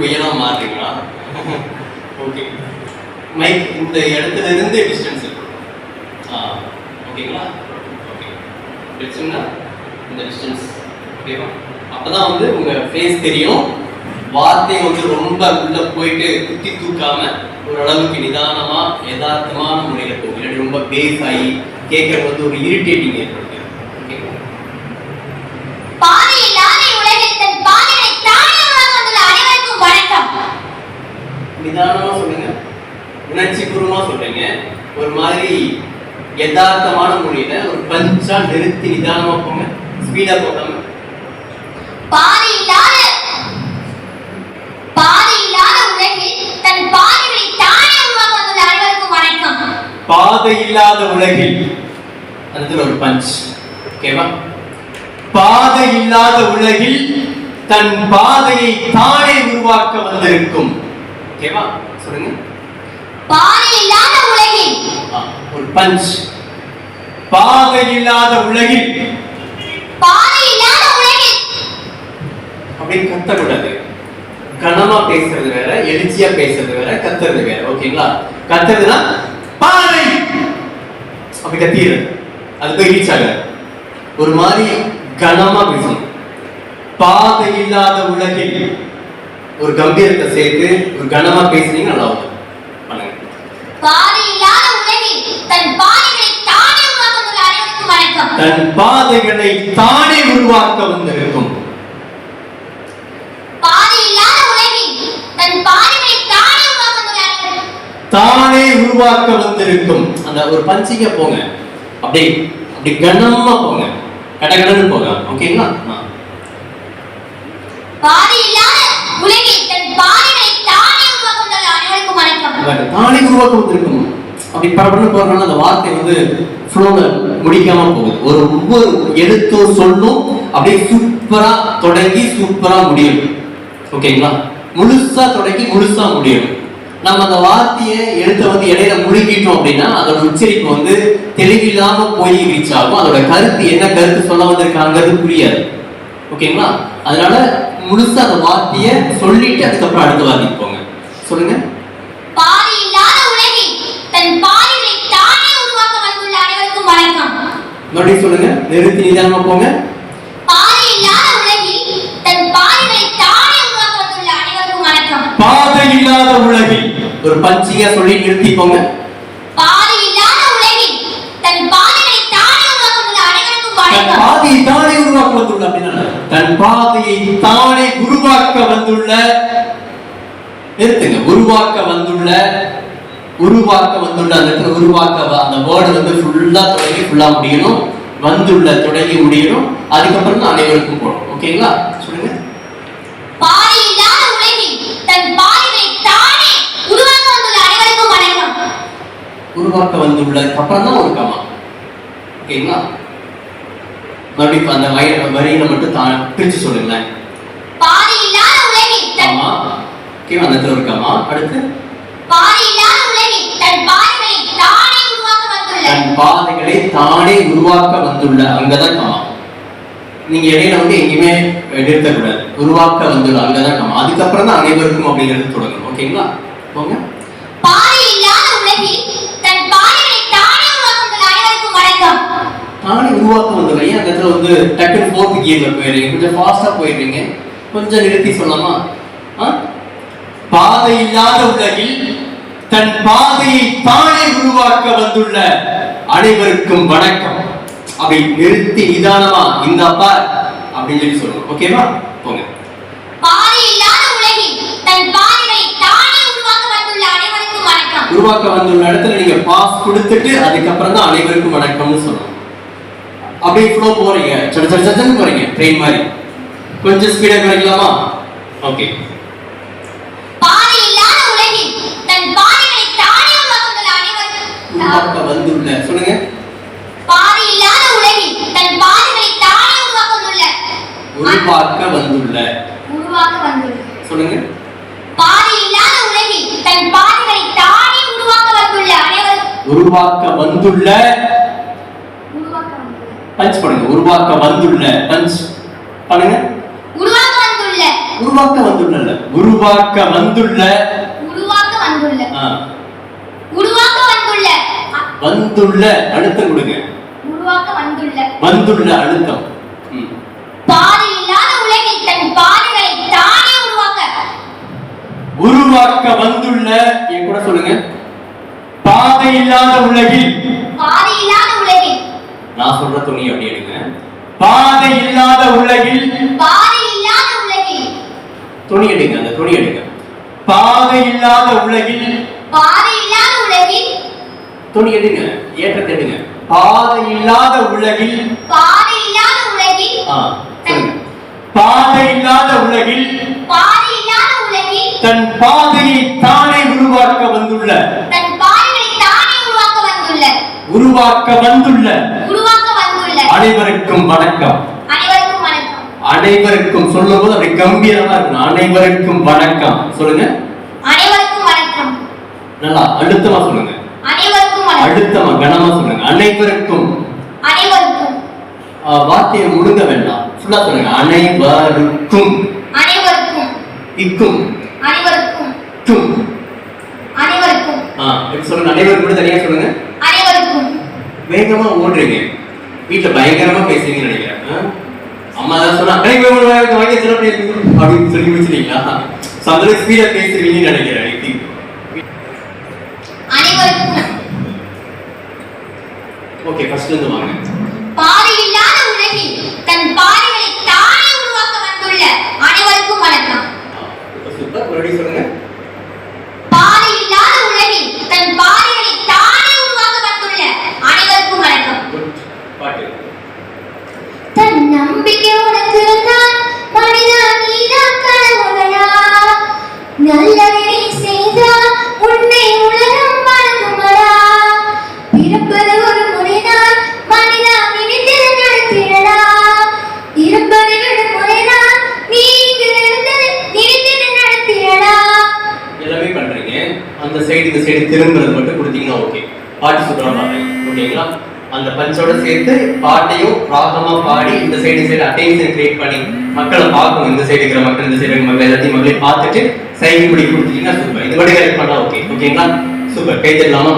முயலா மாறுறீங்களா? Okay, mic இந்த இடத்துல இருந்து டிஸ்டன்ஸ் இருக்கு. ஓகேங்களா? ஓகே, பிரச்சனை இந்த டிஸ்டன்ஸ். ஓகேவா? அப்பதான் வந்து உங்க ஃபேஸ் தெரியும். வார்த்தை வந்து ரொம்ப உள்ள போயிட்டு குத்தி தூக்காம ஓரளவுக்கு நிதானமா யதார்த்தமான முறையில போகும். இல்லாட்டி ரொம்ப பேஸ் ஆகி கேட்கறது வந்து ஒரு இரிட்டேட்டிங் ஏற்படுது. நிதானமா சொல்லுங்க, உணர்ச்சி பூர்வமா சொல்றீங்க. ஒரு மாதிரி யதார்த்தமான முறையில ஒரு பஞ்சா நிறுத்தி நிதானமா போங்க, ஸ்பீடா போகாம. பாதை இல்லாத உலகில் தன் பாதைகளை தானே உருவாக்க வந்துள்ள அனைவருக்கும் வணக்கம். பாதை இல்லாத உலகில், அதுல ஒரு பஞ்ச். ஓகேவா? பாதை இல்லாத உலகில் தன் பாதையை தானே உருவாக்க வந்திருக்கும். ஓகேவா? சொல்லுங்க. பாதை இல்லாத உலகில் ஒரு பஞ்ச். பாதை இல்லாத உலகில், பாதை இல்லாத உலகில் அப்படி கத்தக்கூடாது. கனமா பேசுறது வேற, எழுச்சியா பேசுறது வேற, கத்துறது வேற. ஓகேங்களா? கத்துறதுனா பாதை அப்படி கத்திடுறது, அது போய் ரீச் ஆகாது. ஒரு மாதிரி கனமா பேசணும். பாதை இல்லாத உலகில் ஒரு கம்பீரத்தை சேர்த்து ஒரு கனமா பேசுனீங்க, நல்லா இருக்கும். பாதை இல்லாத உலகில் தன் பாதைகளை தானே உருவாக்க வந்துள்ள அனைவருக்கும் வணக்கம். தன் பாதைகளை தானே உருவாக்க வந்திருக்கும். பாதை இல்லாத உலகில் தன் பாதைகளை தானே உருவாக்க வந்துள்ள தானே உருவாக்க வந்திருக்கும். அந்த ஒரு பஞ்சிங்க போங்க, அப்படி அப்படி கனமா போங்க, கடகடன்னு போங்க. ஓகேங்களா? பாதை இல்லாத உலகில் தன் பாதைகளை தானே உருவாக்க வந்துள்ள அனைவருக்கும் வணக்கம். தானே உருவாக்க வந்திருக்கும். அப்படி பரபரன்னு போறதுனால அந்த வார்த்தை வந்து ஃப்ளோல முடிக்காம போகுது. ஒரு ஒவ்வொரு எழுத்தும் சொல்லும் அப்படியே சூப்பரா தொடங்கி சூப்பரா முடியும். ஓகேங்களா? முழுசா தொடங்கி முழுசா முடியும். நம்ம அந்த வார்த்தையை எழுத்த வந்து இடையில முழுங்கிட்டோம் அப்படின்னா அதோட உச்சரிப்பு வந்து தெளிவில்லாம போய் ரீச் ஆகும். அதோட கருத்து என்ன கருத்து சொல்ல வந்திருக்காங்கிறது புரியாது. ஓகேங்களா? அதனால முழுசா அந்த வார்த்தையை சொல்லிட்டு அதுக்கப்புறம் அடுத்த வார்த்தைக்கு போங்க. சொல்லுங்க. பாதை இல்லாத உலகில் தன் பாதைகளை தானே உருவாக்க வந்துள்ள அனைவருக்கும் வணக்கம். மறுபடியும் சொல்லுங்க, நிறுத்தி நிதானமா போங்க. பாதை இல்லாத உலகில் தன் பாதைகளை தானே உருவாக்க வந்துள்ள அனைவருக்கும் வணக்கம். பாதை இல்லாத உலகில் ஒரு பஞ்சிங்கா சொல்லி நிறுத்தி போங்க. பாதை இல்லாத உலகில் தன் பாதைகளை தானே உருவாக்க வந்துள்ள அனைவருக்கும் வணக்கம். பாதையை தானே உருவாக்க வந்துள்ள அப்படின்னா தன் பாதையை தானே உருவாக்க வந்துள்ள, நிறுத்துங்க, உருவாக்க வந்துள்ள அந்த இடத்துல உருவாக்க அந்த வேர்டு வந்து ஃபுல்லா தொடங்கி ஃபுல்லா முடியணும். வந்துள்ள தொடங்கி முடியணும். அதுக்கப்புறம் தான் அனைவருக்கும் போடும். ஓகேங்களா? சொல்லுங்க. பாதை இல்லாத உலகில் தன் பாதைகளை தானே உருவாக்க வந்துள்ள அனைவருக்கும் வணக்கம். உருவாக்க வந்துள்ள அப்புறம் தான் ஒரு கமா. ஓகேங்களா? மறுபடியும் அந்த வரியில மட்டும் பிரிச்சு சொல்லுங்களேன். பாதை இல்லாத உலகில் கமா. ஓகேவா? அந்த இடத்துல ஒரு கமா. அடுத்து பாதை இல்லாத உலகில் தன் பாதைகளை தானே உருவாக்க வந்துள்ள, தன் பாதைகளை தானே உருவாக்க வந்துள்ள, அங்கதான் கமா. நீங்க இடையில வந்து எங்கேயுமே நிறுத்தக்கூடாது. உருவாக்க வந்துள்ள அங்கதான் கமா. அதுக்கப்புறம் தான் அனைவருக்கும் அப்படிங்கிறது தொடங்கணும். ஓகேங்களா? போங்க. பாதை இல்லாத உலகில் தன் பாதைகளை தானே உருவாக்க வந்துள்ள அனைவருக்கும் வணக்கம். தானே உருவாக்க வந்துள்ள, ஏன் அந்த இடத்துல வந்து டக்குன்னு ஃபோர்த் கியர்ல போயிடுறீங்க, கொஞ்சம் ஃபாஸ்டா போயிடுறீங்க, கொஞ்சம் நிறுத்தி சொல்லலாமா? பாதை இல்லாத உலகில் தன் பாதையை தானே உருவாக்க வந்துள்ள அனைவருக்கும் வணக்கம். அப்படி நிறுத்தி நிதானமா இந்த அப்பா அப்படின்னு சொல்லி சொல்லணும். ஓகேவா? போங்க. பாதை இல்லாத உலகில் தன் பாதைகளை தானே உருவாக்க வந்துள்ள அனைவருக்கும் வணக்கம். உருவாக்க வந்துள்ள இடத்துல நீங்க பாஸ் கொடுத்துட்டு அதுக்கப்புறம் தான் அனைவருக்கும் வணக்கம்னு சொல்லணும். அப்படியே ஃப்ளோ போறீங்க, சடச்சடச்சடன்னு போறீங்க, ட்ரெயின் மாதிரி. கொஞ்சம் ஸ்பீடா குறைக்கலாமா? ஓகே. பாதை இல்லாத உலகில் தன் பாதைகளை தானே உருவாக்க வந்துள்ள அனைவருக்கும் உருவாக்க வந்துள்ள, சொல்லுங்க. பாதை இல்லாத உலகில் தன் பாதைகளை தானே உருவாக்க வந்துள்ள, உருவாக்க வந்துள்ள, சொல்லுங்க. பாதை இல்லாத உலகில் தன் பாதைகளை தானே உருவாக்க வந்துள்ள அனைவருக்கும் உருவாக்க வந்துள்ள, பஞ்ச் பண்ணுங்க. உருவாக்க வந்துள்ள, பஞ்ச் பண்ணுங்க. உருவாக்க வந்துள்ள உருவாக்க வந்துள்ள உருவாக்க வந்துள்ள ஆ, உருவாக்க வந்துள்ள வந்துள்ள அழுத்தம் கொடுங்க. உருவாக்க வந்துள்ள வந்துள்ள அழுத்தம். ம். பாதி இல்லாத உலகில் தன் பாதிகளை தானே உருவாக்க வந்துள்ள என் கூட சொல்லுங்க. பாதை இல்லாத உலகில். பாதி இல்லாத உலகில். நான் சொல்ற துணி அப்படி எடுங்க. பாதை இல்லாத உலகில். பாதி இல்லாத உலகில். துணி எடுங்க, அந்த துணி எடுங்க. பாதை இல்லாத உலகில். பாதி இல்லாத உலகில். துணி எடுங்க, ஏற்றத்தை எடுங்க. பாதை இல்லாத உலகில். பாதி இல்லாத உலகில். சொல்லுங்க. பாதை இல்லாத உலகில். பாதி இல்லாத உலகில். தன் பாதையை தானே உருவாக்க வந்துள்ள. தன் பாதையை தானே உருவாக்க வந்துள்ள. உருவாக்க வந்துள்ள. உருவாக்க வந்துள்ள. அனைவருக்கும் வணக்கம். அனைவருக்கும் வணக்கம். அனைவருக்கும் சொல்லும்போது அப்படி கம்பீரமா இருக்கணும். அனைவருக்கும் வணக்கம் சொல்லுங்க. அனைவருக்கும் வணக்கம். நல்லா அழுத்தமா சொல்லுங்க. அனைவருக்கும் வணக்கம். அழுத்தமா கனமா சொல்லுங்க. அனைவருக்கும். அனைவருக்கும். வார்த்தையை முழுங்க வேண்டாம், ஃபுல்லா சொல்லுங்க. அனைவருக்கும். அனைவருக்கும். இக்கும். அனைவருக்கும். கும். அனைவருக்கும். எப்படி சொல்லுங்க? அனைவருக்கும் கூட தனியா சொல்லுங்க. அனைவருக்கும். வேகமா ஓடுறீங்க, வீட்டுல பயங்கரமா பேசுறீங்கன்னு நினைக்கிறேன். அம்மா தான் சொன்னா அப்படின்னு சொல்லி வச்சிருக்கீங்களா? சந்தோஷ ஸ்பீடா பேசுறீங்கன்னு நினைக்கிறேன். அனைவருக்கும். ஓகே, ஃபர்ஸ்ட்ல இருந்து வாங்க. பாதி இல்லாத உலகில் தன் பாதைகளை தானே உருவாக்க வந்துள்ள அனைவருக்கும் வணக்கம். சூப்பர், மறுபடியும் சொல்லுங்க. பாதி இல்லாத உலகில் தன் பாதைகளை தானே உருவாக்க வந்துள்ள அனைவருக்கும் வணக்கம். பாட்டு. தன் நம்பிக்கை உனக்கு இருந்தால் மனிதா நீதான் கடவுளா. நல்லதை நீ செய்தால் உன்னை உலகம் வணங்குமடா. பிறப்பது ஒரு முறைதான் மனிதா நினைத்து நடத்திடடா. இருப்பதை விட முறைதான் நீ இங்கு நினைத்து நடத்திடடா. எல்லாமே பண்றீங்க. அந்த சைடு இந்த சைடு திரும்புறது மட்டும் கொடுத்தீங்கன்னா ஓகே. பாட்டு சூப்பரா பாடுறீங்க. ஓகேங்களா? அந்த பஞ்சோட சேர்த்து பாட்டையும் ராகமா பாடி இந்த சைடு அட்டென்ஷன் கிரியேட் பண்ணி மக்களை பார்க்கணும். இந்த சைடு இருக்கிற மக்கள், இந்த சைடு மக்கள் எல்லாத்தையும் மக்களே பார்த்துட்டு சைடு முடி கொடுத்தீங்கன்னா சூப்பர். இது மட்டும் கரெக்ட் பண்ணா ஓகே. ஓகேங்களா? சூப்பர். கை தட்டலாமா?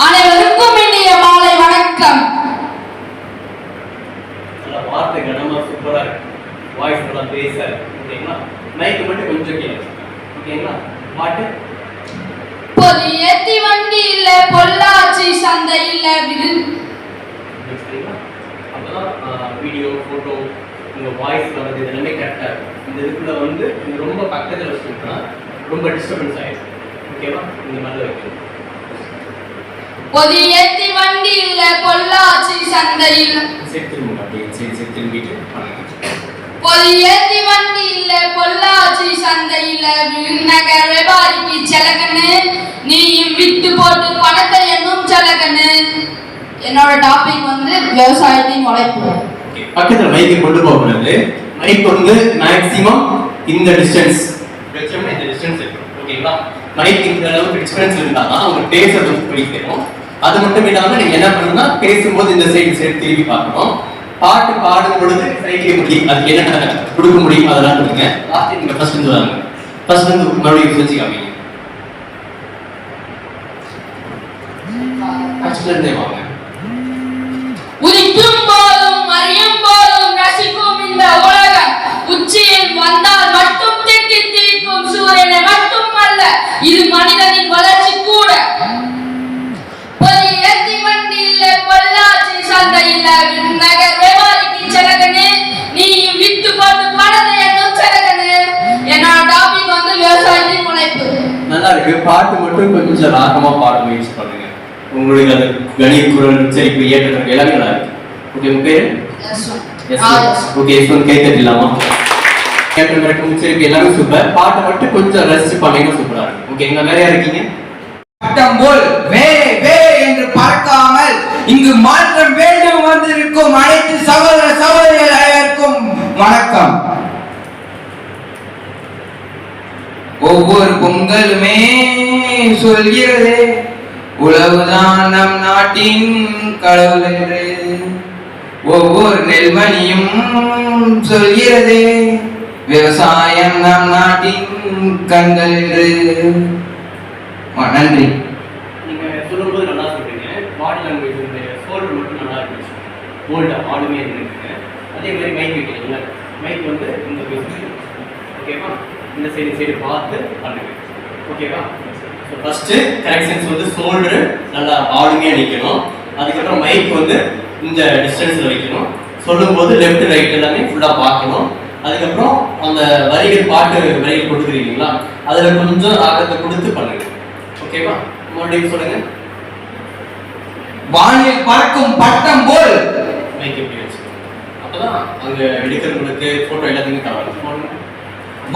அனைவருக்கும் இனிய மாலை வணக்கம். நல்லா வார்த்தை கனமா சூப்பரா இருக்கு. வாய்ஸ் நல்லா பேச. ஓகேங்களா? மைக் மட்டும் கொஞ்சம் கீழே. ஓகேங்களா? பாட்டு. பொதியத்தி வண்டி இல்ல, பொள்ளாச்சி சந்தை இல்ல, அப்பதான் வீடியோ போட்டோ உங்க வாய்ஸ் வர்றது எல்லாமே கரெக்டா இருக்கும். இந்த இதுக்குள்ள வந்து நீங்க ரொம்ப பக்கத்துல வச்சுட்டா ரொம்ப டிஸ்டர்பன்ஸ் ஆயிடும். ஓகேவா? இந்த மாதிரி வைக்கணும். பொதியத்தி வண்டி இல்ல, பொள்ளாச்சி சந்தை இல்ல. சரி, திரும்ப அப்படியே சரி திரும்பிட்டு பண்ணுங்க. பொதியத்தி வண்டி இல்ல, பொள்ளாச்சி சந்தை இல்ல, விருநகர் வியாபாரிக்கு செலகன்னு, நீயும் விட்டு போட்டு பணத்தை என்னும் செலகன்னு. என்னோட டாபிக் வந்து விவசாயத்தின் உழைப்பு. பக்கத்துல மைக்கை கொண்டு போகக்கூடாது. மைக் வந்து மேக்ஸிமம் இந்த டிஸ்டன்ஸ் வச்சோம்னா இந்த டிஸ்டன்ஸ் இருக்கும். ஓகேங்களா? மைக் இந்த அளவுக்கு டிஸ்டன்ஸ் இருந்தாதான் அவங்க பேசுறது பிடிக்கும். அது மட்டும் இல்லாம நீங்க என்ன பண்ணணும்னா பேசும்போது இந்த சைடு திரும்பி பார்க்கணும். பாட்டு பாடும் பொழுது சைக்கிள் முடியும், அதுக்கு என்னென்ன கொடுக்க முடியும் அதெல்லாம் கொடுங்க. லாஸ்ட் நீங்க ஃபர்ஸ்ட் இருந்து வாங்க. ஃபர்ஸ்ட் இருந்து மறுபடியும் செஞ்சு காமிங்க. ஃபர்ஸ்ட்ல இருந்தே வாங்க. உதிக்கும் போதும் அறியும் போதும் ரசிக்கும் இந்த உலகம் உச்சியில் வந்தால் மட்டும் திட்டி தீர்க்கும் சூரியனை மட்டும் அல்ல, இது மனிதனின் வளர்ச்சி கூட. பொதியத்தி வண்டி இல்ல, பொள்ளாச்சி சந்தை இல்ல, விருநகர் வியாபாரிக்கு செலகன்னு, நீயும் விட்டு போட்டு பணத்தை என்னும் செலகன்னு. என்னோட டாபிக் வந்து விவசாயத்தின் உழைப்பு. நல்லா இருக்கு. பாட்டு மட்டும் கொஞ்சம் ராகமா பாட முயற்சி பண்ணுங்க. உங்களுக்கு அது கணித குரல் உச்சரிப்பு ஏற்றம் எல்லாமே நல்லா இருக்கு. ஓகே, உங்க பேரு? ஓகே, கை தட்டலாமா? ஏற்றம் இறக்கம் உச்சரிப்பு எல்லாமே சூப்பர். பாட்டை மட்டும் கொஞ்சம் ரசிச்சு பண்ணீங்கன்னா சூப்பரா இருக்கும். ஓகேங்களா? வேற யார் இருக்கீங்க? பட்டம் போல் வே வே என்று பறக்காமல் இங்கு மாற்றம் வேண்டும் வந்திருக்கும் அனைத்து சகோதர சகோதரிகள் அனைவருக்கும் வணக்கம். ஒவ்வொரு பொங்கலுமே சொல்கிறது உழவுதான் நம் நாட்டின் கடவுள் என்று. ஒவ்வொரு நெல்மணியும் சொல்கிறதே விவசாயம் நம் நாட்டின் கண்கள் என்று. நன்றி. நீங்க சொல்லும்போது நல்லா சொல்றீங்க. பாடி லாங்குவேஜ் இந்த சோல்டர் மட்டும் நல்லா இருந்துச்சு. போல்டா ஆளுமே இருக்குங்க. அதே மாதிரி மைக் வைக்கிறீங்களா? மைக் வந்து இந்த பேசுங்க. ஓகேவா? இந்த சைடு பார்த்து பண்ணுங்க. ஓகேவா? ஸோ ஃபர்ஸ்ட் கரெக்ஷன்ஸ் வந்து சோல்டர் நல்லா ஆளுமையாக நிற்கணும். அதுக்கப்புறம் மைக் வந்து இந்த டிஸ்டன்ஸில் வைக்கணும். சொல்லும்போது லெஃப்ட் ரைட் எல்லாமே ஃபுல்லாக பார்க்கணும். அதுக்கப்புறம் அந்த வரிகள் பாட்டு வரிகள் கொடுக்குறீங்களா, அதில் கொஞ்சம் ராகத்தை கொடுத்து பண்ணுங்க. ஓகேவா? மறுபடியும் சொல்லுங்க. வானில் பறக்கும் பட்டம் போல். மைக் எப்படி வச்சு அப்பதான் அங்கே எடுக்கிறவங்களுக்கு ஃபோட்டோ எல்லாத்தையுமே தவறு.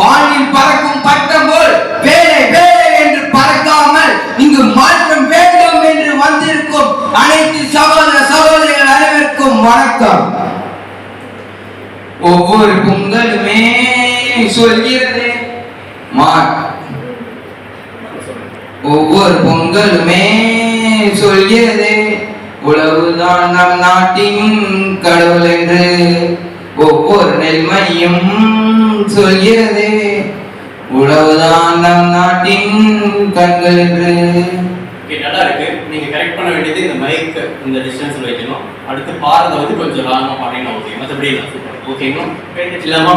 வானில் பறக்கும் பட்டம் போல் வேலை வேலை என்று பறக்காமல் இங்கு மாற்றம் வேண்டும் என்று வந்திருக்கும் அனைத்து சகோதர சகோதரிகள் அனைவருக்கும் வணக்கம். ஒவ்வொரு பொங்கலுமே சொல்கிறது ஒவ்வொரு பொங்கலுமே சொல்கிறது உழவுதான் நம் நாட்டின் கடவுள் என்று. ஒவ்வொரு நெல்மணியும் சொல்கிறது உழவுதான் நம் நாட்டின் கண்கள் என்று. நல்லா இருக்கு. நீங்க கரெக்ட் பண்ண வேண்டியது இந்த மைக் இந்த டிஸ்டன்ஸ்ல வைக்கணும். அடுத்து பாடுறத வந்து கொஞ்சம் லாங்கா பாடினா ஓகே. மற்றபடி ஓகேங்களா? இல்லாமா